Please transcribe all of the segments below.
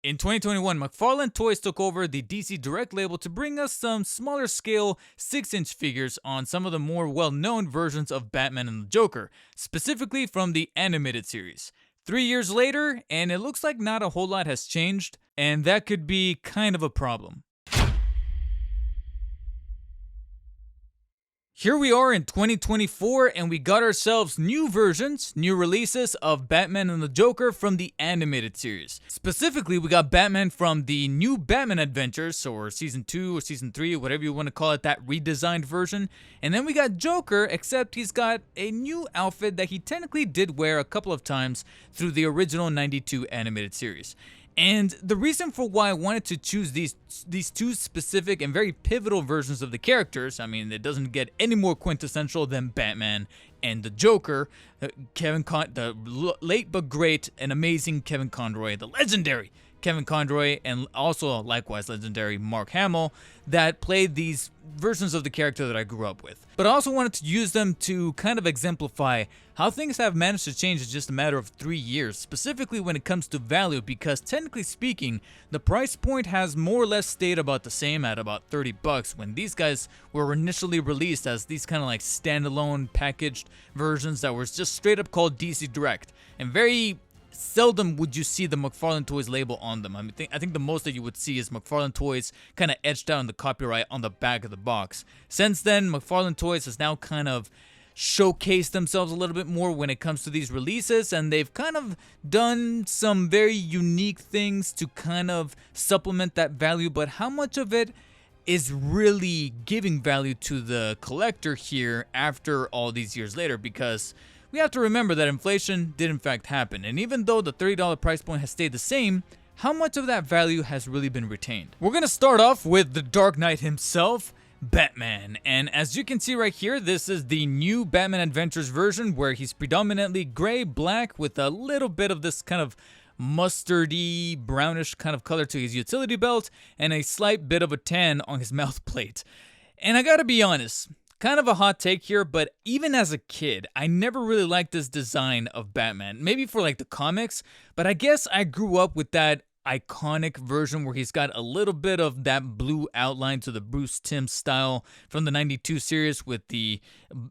In 2021, McFarlane Toys took over the DC Direct label to bring us some smaller scale 6-inch figures on some of the more well-known versions of Batman and the Joker, specifically from the animated series. 3 years later, and it looks like not a whole lot has changed, and that could be kind of a problem. Here we are in 2024, and we got ourselves new versions, new releases of Batman and the Joker from the animated series. Specifically, we got Batman from the new Batman Adventures, or Season 2 or Season 3, whatever you want to call it, that redesigned version. And then we got Joker, except he's got a new outfit that he technically did wear a couple of times through the original 92 animated series. And the reason for why I wanted to choose these two specific and very pivotal versions of the characters, I mean, it doesn't get any more quintessential than Batman and the Joker, the late but great and amazing Kevin Conroy, the legendary Kevin Conroy, and also likewise legendary Mark Hamill, that played these versions of the character that I grew up with. But I also wanted to use them to kind of exemplify how things have managed to change in just a matter of 3 years, specifically when it comes to value, because technically speaking, the price point has more or less stayed about the same at about $30 when these guys were initially released as these kind of like standalone packaged versions that were just straight up called DC Direct, and very seldom would you see the McFarlane Toys label on them. I think the most that you would see is McFarlane Toys kind of etched out on the copyright on the back of the box. Since then, McFarlane Toys has now kind of showcased themselves a little bit more when it comes to these releases, and they've kind of done some very unique things to kind of supplement that value, but how much of it is really giving value to the collector here after all these years later? Because we have to remember that inflation did in fact happen, and even though the $30 price point has stayed the same, how much of that value has really been retained? We're gonna start off with the Dark Knight himself, Batman, and as you can see right here, this is the new Batman Adventures version where he's predominantly gray, black, with a little bit of this kind of mustardy, brownish kind of color to his utility belt, and a slight bit of a tan on his mouth plate. And I gotta be honest, kind of a hot take here, but even as a kid, I never really liked this design of Batman. Maybe for like the comics, but I guess I grew up with that iconic version where he's got a little bit of that blue outline to the Bruce Timm style from the 92 series with the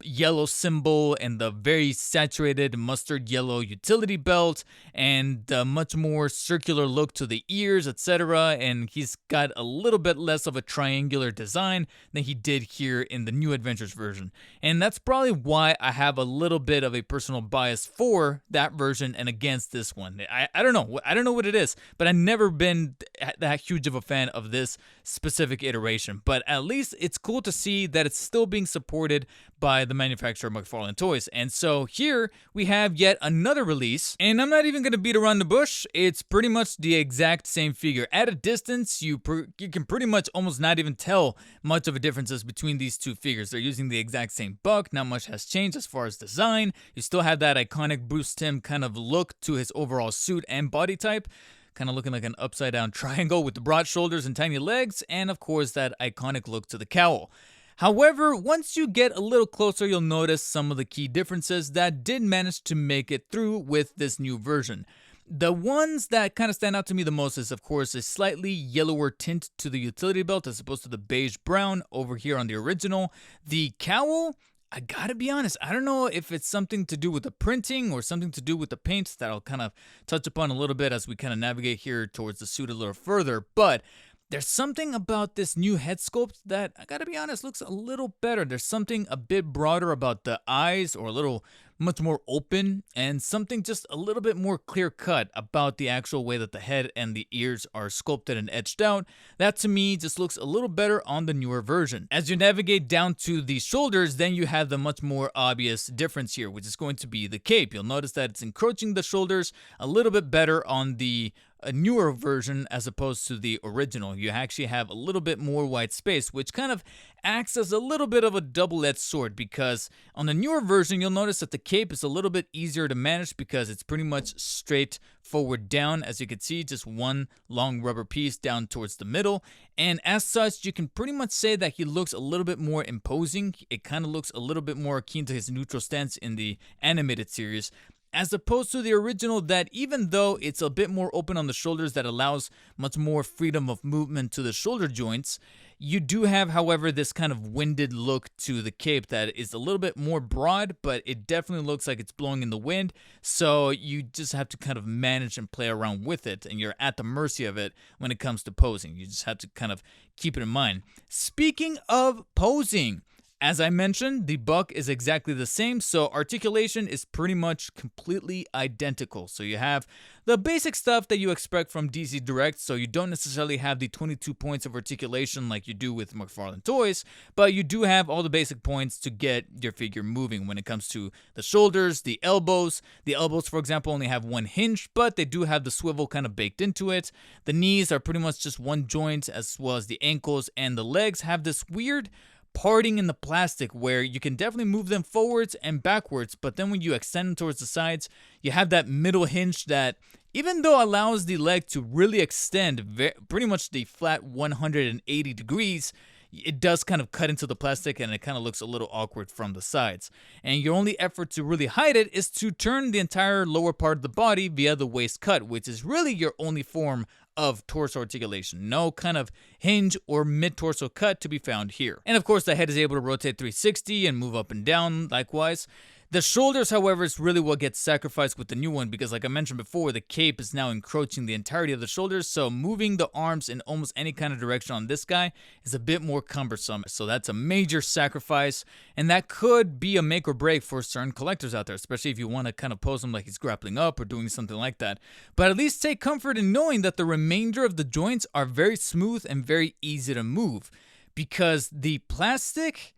yellow symbol and the very saturated mustard yellow utility belt and the much more circular look to the ears, etc. And he's got a little bit less of a triangular design than he did here in the New Adventures version. And that's probably why I have a little bit of a personal bias for that version and against this one. I don't know. I don't know what it is, but I never been that huge of a fan of this specific iteration, but at least it's cool to see that it's still being supported by the manufacturer McFarlane Toys. And so here we have yet another release, and I'm not even going to beat around the bush. It's pretty much the exact same figure. At a distance, you can pretty much almost not even tell much of a differences between these two figures. They're using the exact same buck. Not much has changed as far as design. You still have that iconic Bruce Timm kind of look to his overall suit and body type, kind of looking like an upside down triangle with the broad shoulders and tiny legs, and of course that iconic look to the cowl. However, once you get a little closer, you'll notice some of the key differences that did manage to make it through with this new version. The ones that kind of stand out to me the most is, of course, a slightly yellower tint to the utility belt as opposed to the beige brown over here on the original. The cowl, I gotta be honest, I don't know if it's something to do with the printing or something to do with the paint that I'll kind of touch upon a little bit as we kind of navigate here towards the suit a little further, but there's something about this new head sculpt that, I gotta be honest, looks a little better. There's something a bit broader about the eyes, or a little much more open, and something just a little bit more clear cut about the actual way that the head and the ears are sculpted and etched out. That to me just looks a little better on the newer version. As you navigate down to the shoulders, then you have the much more obvious difference here, which is going to be the cape. You'll notice that it's encroaching the shoulders a little bit better on the a newer version as opposed to the original. You actually have a little bit more white space, which kind of acts as a little bit of a double-edged sword, because on the newer version you'll notice that the cape is a little bit easier to manage because it's pretty much straight forward down. As you can see, just one long rubber piece down towards the middle, and as such you can pretty much say that he looks a little bit more imposing. It kind of looks a little bit more akin to his neutral stance in the animated series. as opposed to the original that, even though it's a bit more open on the shoulders, that allows much more freedom of movement to the shoulder joints, you do have, however, this kind of winded look to the cape that is a little bit more broad, but it definitely looks like it's blowing in the wind. So you just have to kind of manage and play around with it, and you're at the mercy of it when it comes to posing. You just have to kind of keep it in mind. Speaking of posing, as I mentioned, the buck is exactly the same, so articulation is pretty much completely identical. So you have the basic stuff that you expect from DC Direct, so you don't necessarily have the 22 points of articulation like you do with McFarlane toys, but you do have all the basic points to get your figure moving when it comes to the shoulders, the elbows. The elbows, for example, only have one hinge, but they do have the swivel kind of baked into it. The knees are pretty much just one joint, as well as the ankles, and the legs have this weird parting in the plastic where you can definitely move them forwards and backwards, but then when you extend them towards the sides, you have that middle hinge that, even though allows the leg to really extend pretty much the flat 180 degrees, it does kind of cut into the plastic and it kind of looks a little awkward from the sides. And your only effort to really hide it is to turn the entire lower part of the body via the waist cut, which is really your only form of torso articulation. No kind of hinge or mid-torso cut to be found here. And of course, the head is able to rotate 360 and move up and down likewise. The shoulders, however, is really what gets sacrificed with the new one because, like I mentioned before, the cape is now encroaching the entirety of the shoulders, so moving the arms in almost any kind of direction on this guy is a bit more cumbersome. So that's a major sacrifice, and that could be a make or break for certain collectors out there, especially if you want to kind of pose him like he's grappling up or doing something like that. But at least take comfort in knowing that the remainder of the joints are very smooth and very easy to move, because the plastic,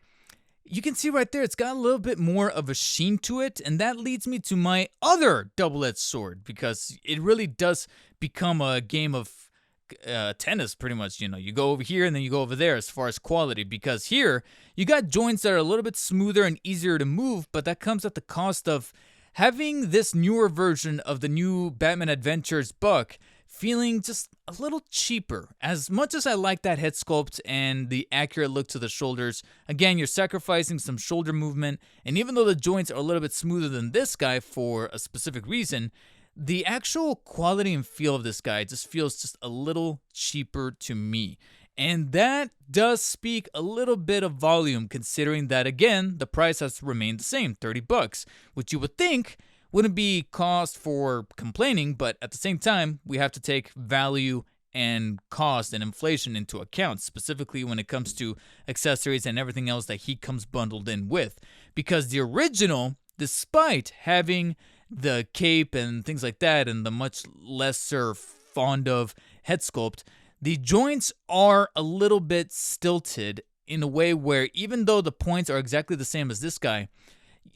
you can see right there, it's got a little bit more of a sheen to it, and that leads me to my other double-edged sword, because it really does become a game of tennis, pretty much. You know, you go over here and then you go over there as far as quality, because here you got joints that are a little bit smoother and easier to move, but that comes at the cost of having this newer version of the new Batman Adventures buck feeling just a little cheaper. As much as I like that head sculpt and the accurate look to the shoulders, again, you're sacrificing some shoulder movement, and even though the joints are a little bit smoother than this guy for a specific reason, the actual quality and feel of this guy just feels just a little cheaper to me. And that does speak a little bit of volume, considering that, again, the price has remained the same, $30, which you would think wouldn't be cause for complaining, but at the same time, we have to take value and cost and inflation into account, specifically when it comes to accessories and everything else that he comes bundled in with. Because the original, despite having the cape and things like that and the much lesser fond of head sculpt, the joints are a little bit stilted in a way where, even though the points are exactly the same as this guy,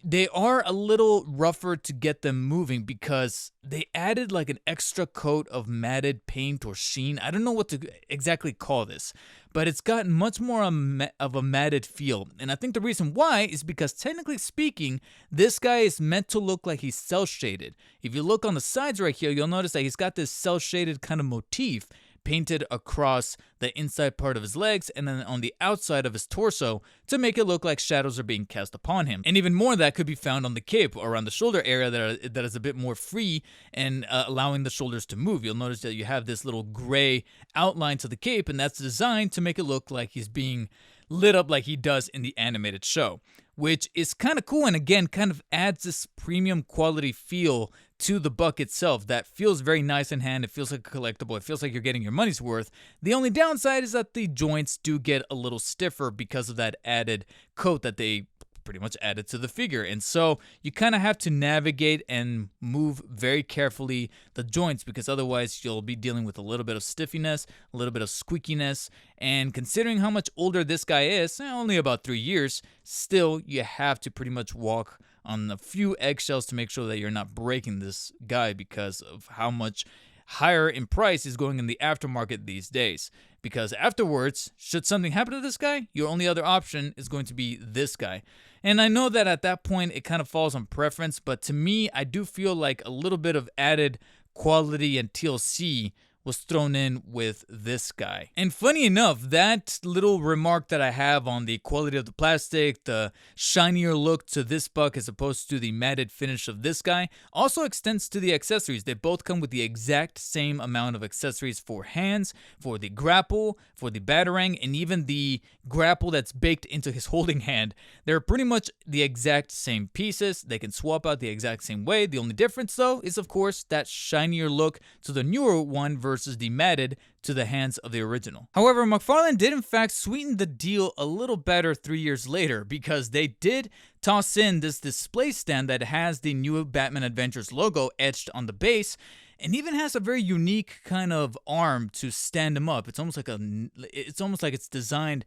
they are a little rougher to get them moving because they added like an extra coat of matted paint or sheen. I don't know what to exactly call this, but it's gotten much more of a matted feel. And I think the reason why is because, technically speaking, this guy is meant to look like he's cel-shaded. If you look on the sides right here, you'll notice that he's got this cel-shaded kind of motif painted across the inside part of his legs and then on the outside of his torso to make it look like shadows are being cast upon him. And even more of that could be found on the cape around the shoulder area that is a bit more free and allowing the shoulders to move. You'll notice that you have this little gray outline to the cape, and that's designed to make it look like he's being lit up like he does in the animated show, which is kind of cool, and again kind of adds this premium quality feel to the buck itself that feels very nice in hand. It feels like a collectible. It feels like you're getting your money's worth. The only downside is that the joints do get a little stiffer because of that added coat that they pretty much added to the figure. And so you kind of have to navigate and move very carefully the joints, because otherwise you'll be dealing with a little bit of stiffiness, a little bit of squeakiness. And considering how much older this guy is, only about 3 years, still you have to pretty much walk on a few eggshells to make sure that you're not breaking this guy because of how much higher in price is going in the aftermarket these days. Because afterwards, should something happen to this guy, your only other option is going to be this guy. And I know that at that point it kind of falls on preference, but to me, I do feel like a little bit of added quality and TLC was thrown in with this guy. And funny enough, that little remark that I have on the quality of the plastic, the shinier look to this buck as opposed to the matted finish of this guy, also extends to the accessories. They both come with the exact same amount of accessories for hands, for the grapple, for the batarang, and even the grapple that's baked into his holding hand. They're pretty much the exact same pieces. They can swap out the exact same way. The only difference though is of course that shinier look to the newer one versus the matted to the hands of the original. However, McFarlane did in fact sweeten the deal a little better 3 years later, because they did toss in this display stand that has the new Batman Adventures logo etched on the base, and even has a very unique kind of arm to stand him up. It's almost like it's designed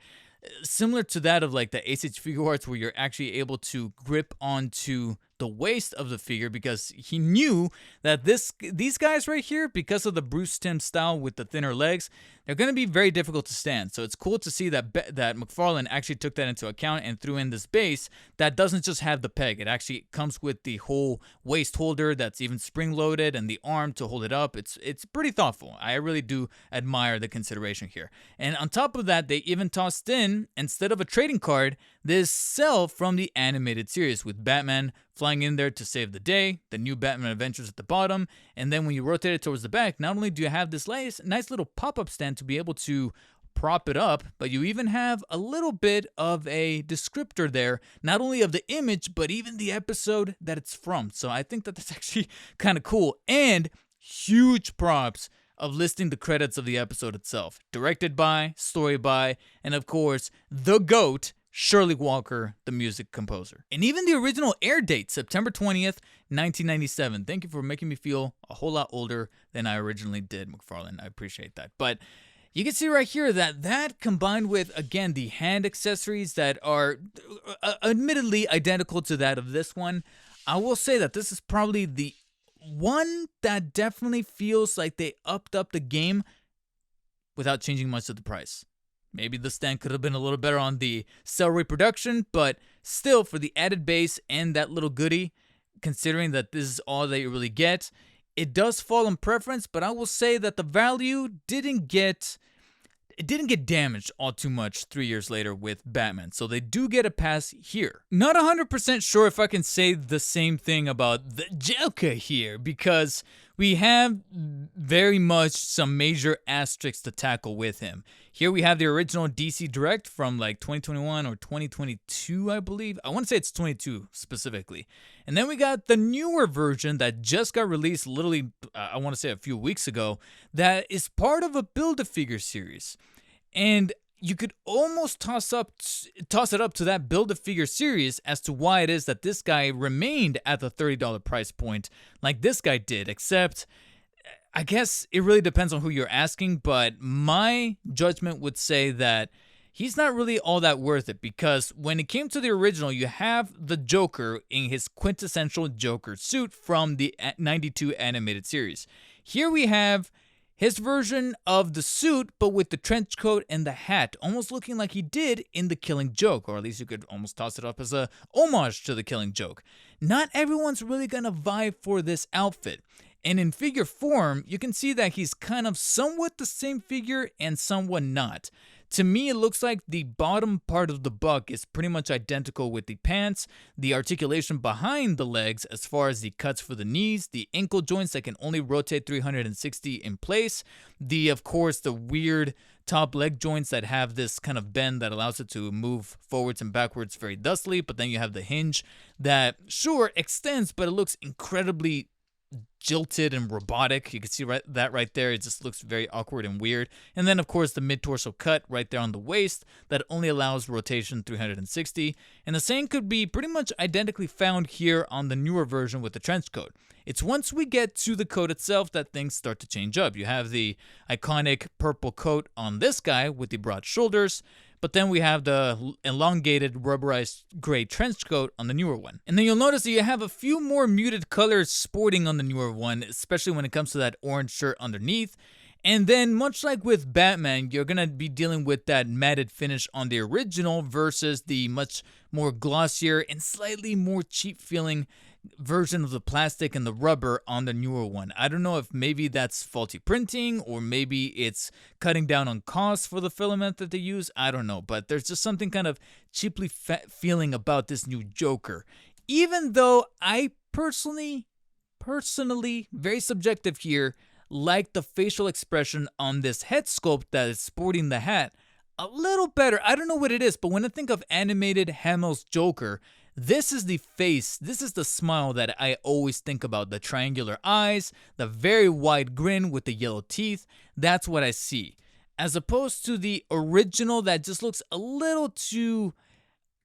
similar to that of like the ACH Figure Arts, where you're actually able to grip onto the waist of the figure, because he knew that these guys right here, because of the Bruce Timm style with the thinner legs, they're going to be very difficult to stand. So it's cool to see that McFarlane actually took that into account and threw in this base that doesn't just have the peg. It actually comes with the whole waist holder that's even spring-loaded and the arm to hold it up. It's pretty thoughtful. I really do admire the consideration here. And on top of that, they even tossed in, instead of a trading card, this cell from the animated series with Batman flying in there to save the day, the new Batman Adventures at the bottom, and then when you rotate it towards the back, not only do you have this nice little pop-up stand to be able to prop it up, but you even have a little bit of a descriptor there, not only of the image, but even the episode that it's from. So I think that that's actually kind of cool, and huge props of listing the credits of the episode itself. Directed by, story by, and of course, the GOAT, Shirley Walker, the music composer. And even the original air date, September 20th, 1997. Thank you for making me feel a whole lot older than I originally did, McFarlane. I appreciate that. But you can see right here that combined with, again, the hand accessories that are admittedly identical to that of this one, I will say that this is probably the one that definitely feels like they upped up the game without changing much of the price. Maybe the stand could have been a little better on the cell reproduction, but still, for the added base and that little goodie, considering that this is all that you really get, it does fall in preference. But I will say that the value didn't get damaged all too much 3 years later with Batman, so they do get a pass here. Not 100% sure if I can say the same thing about the Joker here, because we have very much some major asterisks to tackle with him. Here we have the original DC Direct from like 2021 or 2022, I believe. I want to say it's 22 specifically. And then we got the newer version that just got released literally, I want to say a few weeks ago, that is part of a Build-A-Figure series. And you could almost toss it up to that Build-A-Figure series as to why it is that this guy remained at the $30 price point like this guy did, except I guess it really depends on who you're asking, but my judgment would say that he's not really all that worth it, because when it came to the original, you have the Joker in his quintessential Joker suit from the 92 animated series. Here we have his version of the suit, but with the trench coat and the hat, almost looking like he did in The Killing Joke, or at least you could almost toss it up as a homage to The Killing Joke. Not everyone's really gonna vibe for this outfit. And in figure form, you can see that he's kind of somewhat the same figure and somewhat not. To me, it looks like the bottom part of the buck is pretty much identical with the pants, the articulation behind the legs as far as the cuts for the knees, the ankle joints that can only rotate 360 in place, of course, the weird top leg joints that have this kind of bend that allows it to move forwards and backwards very thusly, but then you have the hinge that, sure, extends, but it looks incredibly jilted and robotic. You can see that right there. It just looks very awkward and weird. And then, of course, the mid-torso cut right there on the waist that only allows rotation 360. And the same could be pretty much identically found here on the newer version with the trench coat. It's once we get to the coat itself that things start to change up. You have the iconic purple coat on this guy with the broad shoulders, but then we have the elongated rubberized gray trench coat on the newer one. And then you'll notice that you have a few more muted colors sporting on the newer one, especially when it comes to that orange shirt underneath. And then, much like with Batman, you're going to be dealing with that matted finish on the original versus the much more glossier and slightly more cheap feeling version of the plastic and the rubber on the newer one. I don't know if maybe that's faulty printing or maybe it's cutting down on costs for the filament that they use. I don't know, but there's just something kind of cheaply feeling about this new Joker. Even though I personally, very subjective here, like the facial expression on this head sculpt that is sporting the hat a little better. I don't know what it is, but when I think of animated Hamill's Joker, this is the face, this is the smile that I always think about. The triangular eyes, the very wide grin with the yellow teeth. That's what I see. As opposed to the original that just looks a little too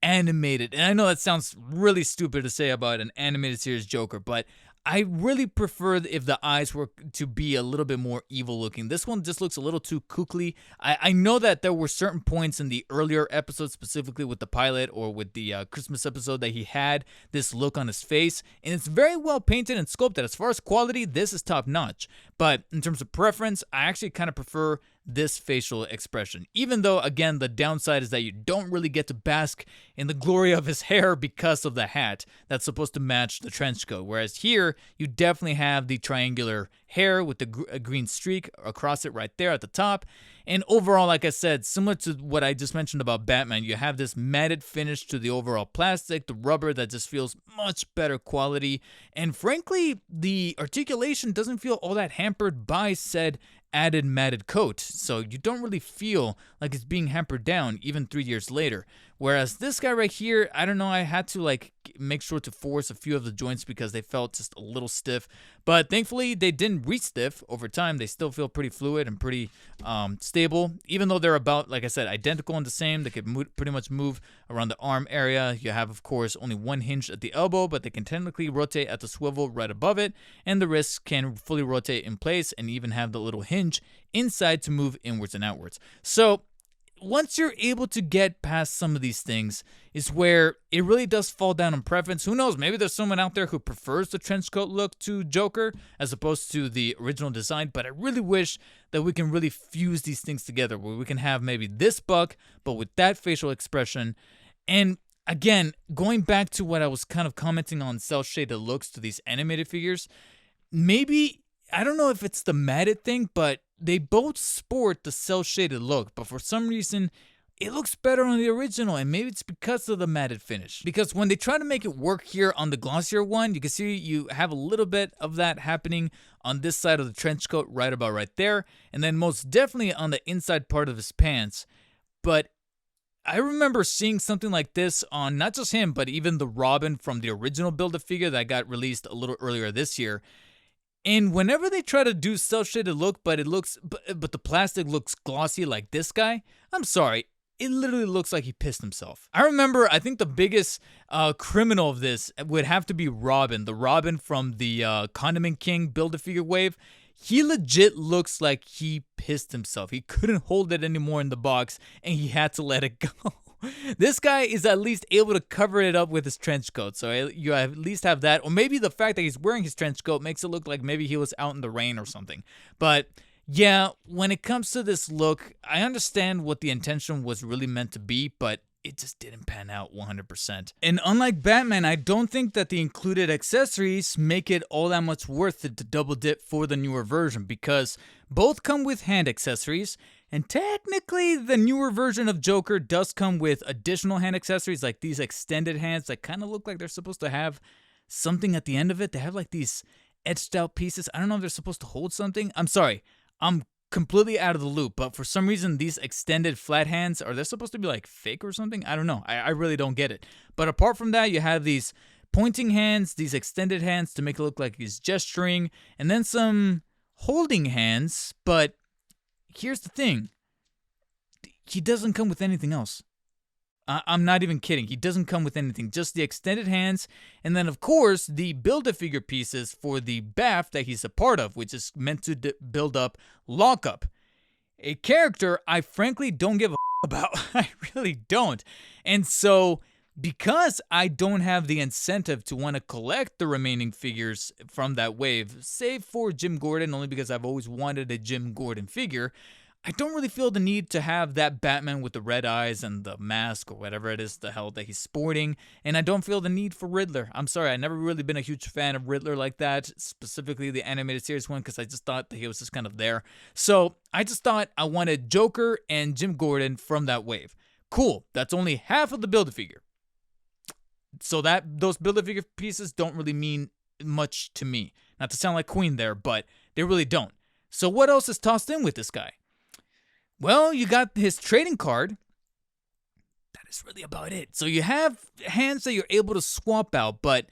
animated. And I know that sounds really stupid to say about an animated series Joker, but I really prefer if the eyes were to be a little bit more evil looking. This one just looks a little too kooky. I know that there were certain points in the earlier episodes, specifically with the pilot or with the Christmas episode, that he had this look on his face, and it's very well painted and sculpted. As far as quality, this is top notch. But in terms of preference, I actually kind of prefer this facial expression, even though, again, the downside is that you don't really get to bask in the glory of his hair because of the hat that's supposed to match the trench coat, whereas here you definitely have the triangular hair with the green streak across it right there at the top. And overall, like I said, similar to what I just mentioned about Batman, you have this matted finish to the overall plastic, the rubber that just feels much better quality, and frankly, the articulation doesn't feel all that hampered by said added matted coat, so you don't really feel like it's being hampered down even 3 years later. Whereas this guy right here, I don't know, I had to make sure to force a few of the joints because they felt just a little stiff, but thankfully they didn't re-stiff over time. They still feel pretty fluid and pretty stable, even though they're about, like I said, identical and the same. They could pretty much move around the arm area. You have, of course, only one hinge at the elbow, but they can technically rotate at the swivel right above it, and the wrists can fully rotate in place and even have the little hinge inside to move inwards and outwards. So once you're able to get past some of these things is where it really does fall down on preference. Who knows, maybe there's someone out there who prefers the trench coat look to Joker as opposed to the original design, but I really wish that we can really fuse these things together where we can have maybe this Buck but with that facial expression. And again, going back to what I was kind of commenting on cel shaded looks to these animated figures, maybe, I don't know if it's the matted thing, but they both sport the cel-shaded look, but for some reason, it looks better on the original, and maybe it's because of the matted finish. Because when they try to make it work here on the glossier one, you can see you have a little bit of that happening on this side of the trench coat, right about right there, and then most definitely on the inside part of his pants. But I remember seeing something like this on not just him, but even the Robin from the original Build-A-Figure that got released a little earlier this year. And whenever they try to do cel-shaded look, but the plastic looks glossy like this guy, I'm sorry, it literally looks like he pissed himself. I remember, I think the biggest criminal of this would have to be Robin, the Robin from the Condiment King Build-A-Figure wave. He legit looks like he pissed himself. He couldn't hold it anymore in the box, and he had to let it go. This guy is at least able to cover it up with his trench coat, so you at least have that. Or maybe the fact that he's wearing his trench coat makes it look like maybe he was out in the rain or something. But yeah, when it comes to this look, I understand what the intention was really meant to be, but it just didn't pan out 100%. And unlike Batman, I don't think that the included accessories make it all that much worth it to double dip for the newer version, because both come with hand accessories, and technically the newer version of Joker does come with additional hand accessories, like these extended hands that kind of look like they're supposed to have something at the end of it. They have like these etched out pieces. I don't know if they're supposed to hold something. I'm sorry, I'm completely out of the loop, but for some reason these extended flat hands, are they supposed to be like fake or something? I don't know. I really don't get it. But apart from that, you have these pointing hands, these extended hands to make it look like he's gesturing, and then some holding hands. But here's the thing, he doesn't come with anything else. I'm not even kidding. He doesn't come with anything, just the extended hands, and then of course the Build-A-Figure pieces for the bath that he's a part of, which is meant to build up Lockup, a character I frankly don't give a about. I really don't. And so because I don't have the incentive to want to collect the remaining figures from that wave, save for Jim Gordon, only because I've always wanted a Jim Gordon figure, I don't really feel the need to have that Batman with the red eyes and the mask or whatever it is the hell that he's sporting, and I don't feel the need for Riddler. I'm sorry, I've never really been a huge fan of Riddler like that, specifically the animated series one, because I just thought that he was just kind of there. So I just thought I wanted Joker and Jim Gordon from that wave. Cool, that's only half of the Build-A-Figure. So that those Build-A-Figure pieces don't really mean much to me. Not to sound like Queen there, but they really don't. So what else is tossed in with this guy? Well, you got his trading card. That is really about it. So you have hands that you're able to swap out, but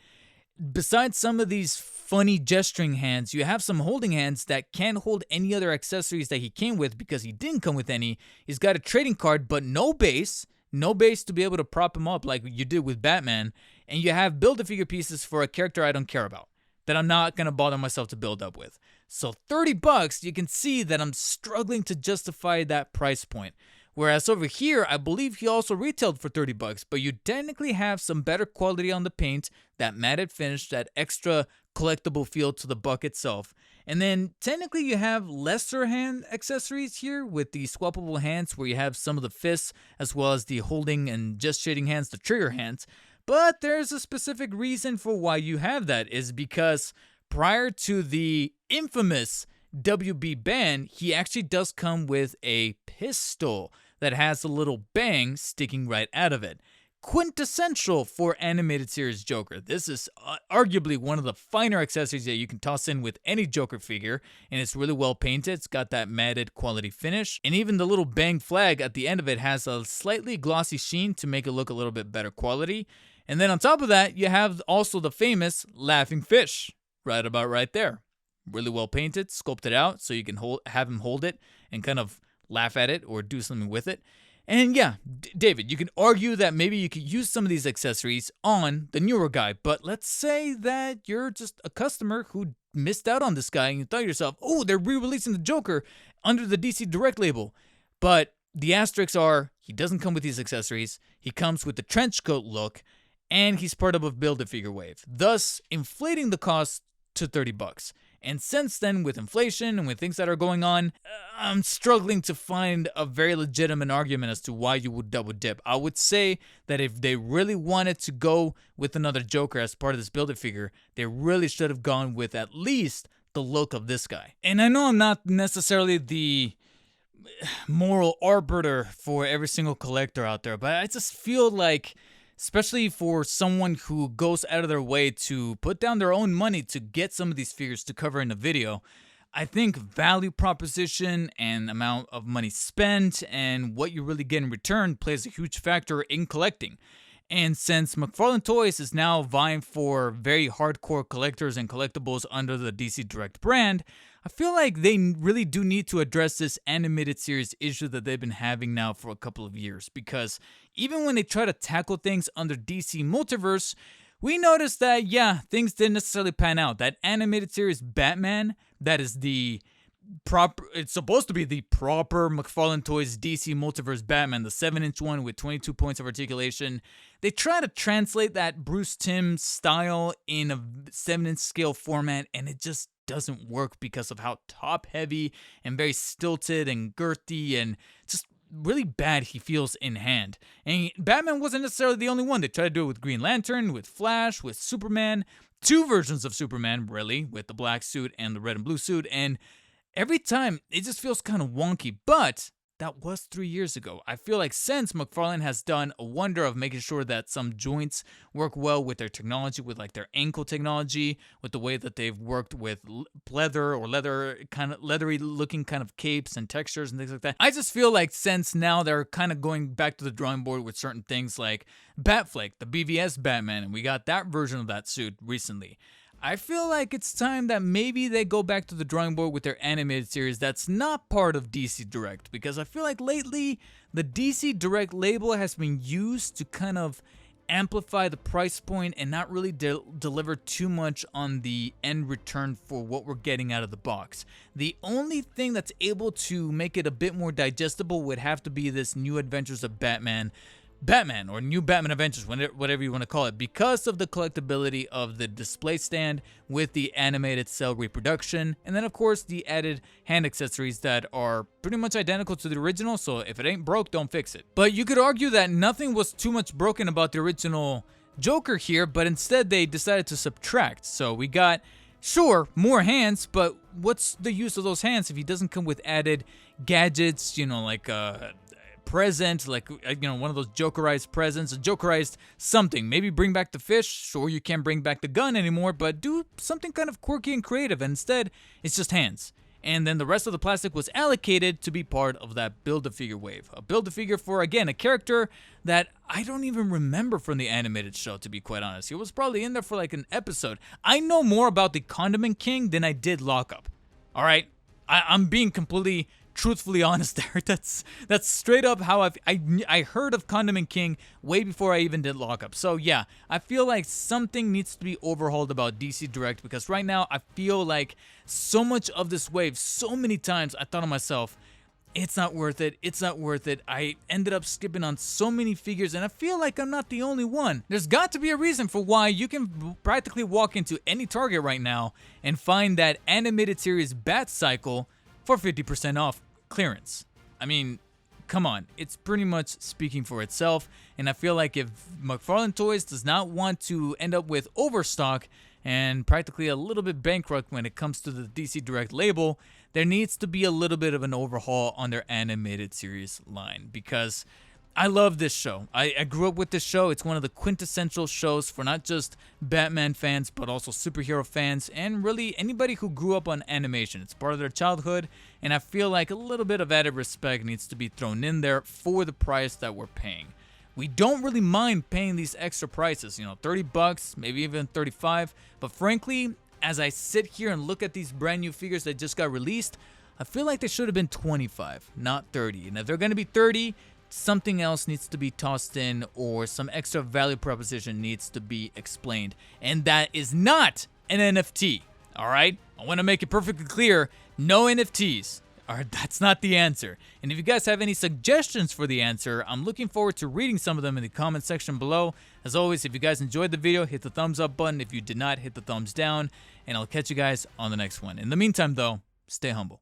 besides some of these funny gesturing hands, you have some holding hands that can't hold any other accessories that he came with because he didn't come with any. He's got a trading card, but no base. No base to be able to prop him up like you did with Batman. And you have Build-A-Figure pieces for a character I don't care about, that I'm not going to bother myself to build up with. So $30, you can see that I'm struggling to justify that price point. Whereas over here, I believe he also retailed for $30, but you technically have some better quality on the paint, that matted finish, that extra collectible feel to the buck itself. And then technically you have lesser hand accessories here with the swappable hands where you have some of the fists as well as the holding and gesturing hands, the trigger hands. But there's a specific reason for why you have that, is because prior to the infamous WB ban, he actually does come with a pistol that has a little bang sticking right out of it. Quintessential for animated series Joker. This is arguably one of the finer accessories that you can toss in with any Joker figure, and it's really well painted. It's got that matted quality finish, and even the little bang flag at the end of it has a slightly glossy sheen to make it look a little bit better quality. And then on top of that, you have also the famous laughing fish, right about right there. Really well painted, sculpted out, so you can have him hold it and kind of laugh at it or do something with it. And yeah, David, you can argue that maybe you could use some of these accessories on the newer guy, but let's say that you're just a customer who missed out on this guy and you thought to yourself, oh, they're re-releasing the Joker under the DC Direct label. But the asterisks are, he doesn't come with these accessories, he comes with the trench coat look, and he's part of a Build-A-Figure wave, thus inflating the cost to $30. And since then, with inflation and with things that are going on, I'm struggling to find a very legitimate argument as to why you would double dip. I would say that if they really wanted to go with another Joker as part of this Build-A-Figure, they really should have gone with at least the look of this guy. And I know I'm not necessarily the moral arbiter for every single collector out there, but I just feel like, especially for someone who goes out of their way to put down their own money to get some of these figures to cover in a video, I think value proposition and amount of money spent and what you really get in return plays a huge factor in collecting. And since McFarlane Toys is now vying for very hardcore collectors and collectibles under the DC Direct brand, I feel like they really do need to address this animated series issue that they've been having now for a couple of years, because even when they try to tackle things under DC Multiverse, we noticed that, yeah, things didn't necessarily pan out. That animated series Batman, that is the proper, it's supposed to be the proper McFarlane Toys DC Multiverse Batman, the 7-inch one with 22 points of articulation. They try to translate that Bruce Timm style in a 7-inch scale format, and it just doesn't work because of how top heavy and very stilted and girthy and just really bad he feels in hand. And Batman wasn't necessarily the only one. They tried to do it with Green Lantern, with Flash, with Superman, two versions of Superman, really, with the black suit and the red and blue suit, and every time it just feels kind of wonky. But that was 3 years ago. I feel like since McFarlane has done a wonder of making sure that some joints work well with their technology, with like their ankle technology, with the way that they've worked with leather or leather kind of leathery looking kind of capes and textures and things like that. I just feel like since now they're kind of going back to the drawing board with certain things like Batfleck, the BVS Batman, and we got that version of that suit recently. I feel like it's time that maybe they go back to the drawing board with their animated series that's not part of DC Direct, because I feel like lately the DC Direct label has been used to kind of amplify the price point and not really deliver too much on the end return for what we're getting out of the box. The only thing that's able to make it a bit more digestible would have to be this New Adventures of Batman, Batman or New Batman Adventures, whatever you want to call it, because of the collectability of the display stand with the animated cell reproduction, and then of course the added hand accessories that are pretty much identical to the original, so if it ain't broke, don't fix it. But you could argue that nothing was too much broken about the original Joker here, but instead they decided to subtract. So we got, sure, more hands, but what's the use of those hands if he doesn't come with added gadgets, you know, like present, like, you know, one of those Jokerized presents, a Jokerized something. Maybe bring back the fish. Sure, you can't bring back the gun anymore, but do something kind of quirky and creative. And instead, it's just hands. And then the rest of the plastic was allocated to be part of that Build-A-Figure wave. A Build-A-Figure for, again, a character that I don't even remember from the animated show, to be quite honest. He was probably in there for like an episode. I know more about the Condiment King than I did Lockup. All right? I'm being completely truthfully honest there. That's straight up how I heard of Condiment King way before I even did Lockup. So yeah, I feel like something needs to be overhauled about DC Direct, because right now I feel like so much of this wave, so many times I thought to myself, it's not worth it, it's not worth it. I ended up skipping on so many figures, and I feel like I'm not the only one. There's got to be a reason for why you can practically walk into any Target right now and find that animated series Bat Cycle for 50% off clearance. I mean, come on, it's pretty much speaking for itself, and I feel like if McFarlane Toys does not want to end up with overstock and practically a little bit bankrupt when it comes to the DC Direct label, there needs to be a little bit of an overhaul on their animated series line, because I love this show. I grew up with this show. It's one of the quintessential shows for not just Batman fans, but also superhero fans, and really anybody who grew up on animation. It's part of their childhood, and I feel like a little bit of added respect needs to be thrown in there for the price that we're paying. We don't really mind paying these extra prices, you know, $30, maybe even $35, but frankly, as I sit here and look at these brand new figures that just got released, I feel like they should have been $25, not $30. And if they're going to be $30, something else needs to be tossed in, or some extra value proposition needs to be explained. And that is not an NFT, all right? I want to make it perfectly clear, no NFTs. That's not the answer. And if you guys have any suggestions for the answer, I'm looking forward to reading some of them in the comment section below. As always, if you guys enjoyed the video, hit the thumbs up button. If you did not, hit the thumbs down. And I'll catch you guys on the next one. In the meantime, though, stay humble.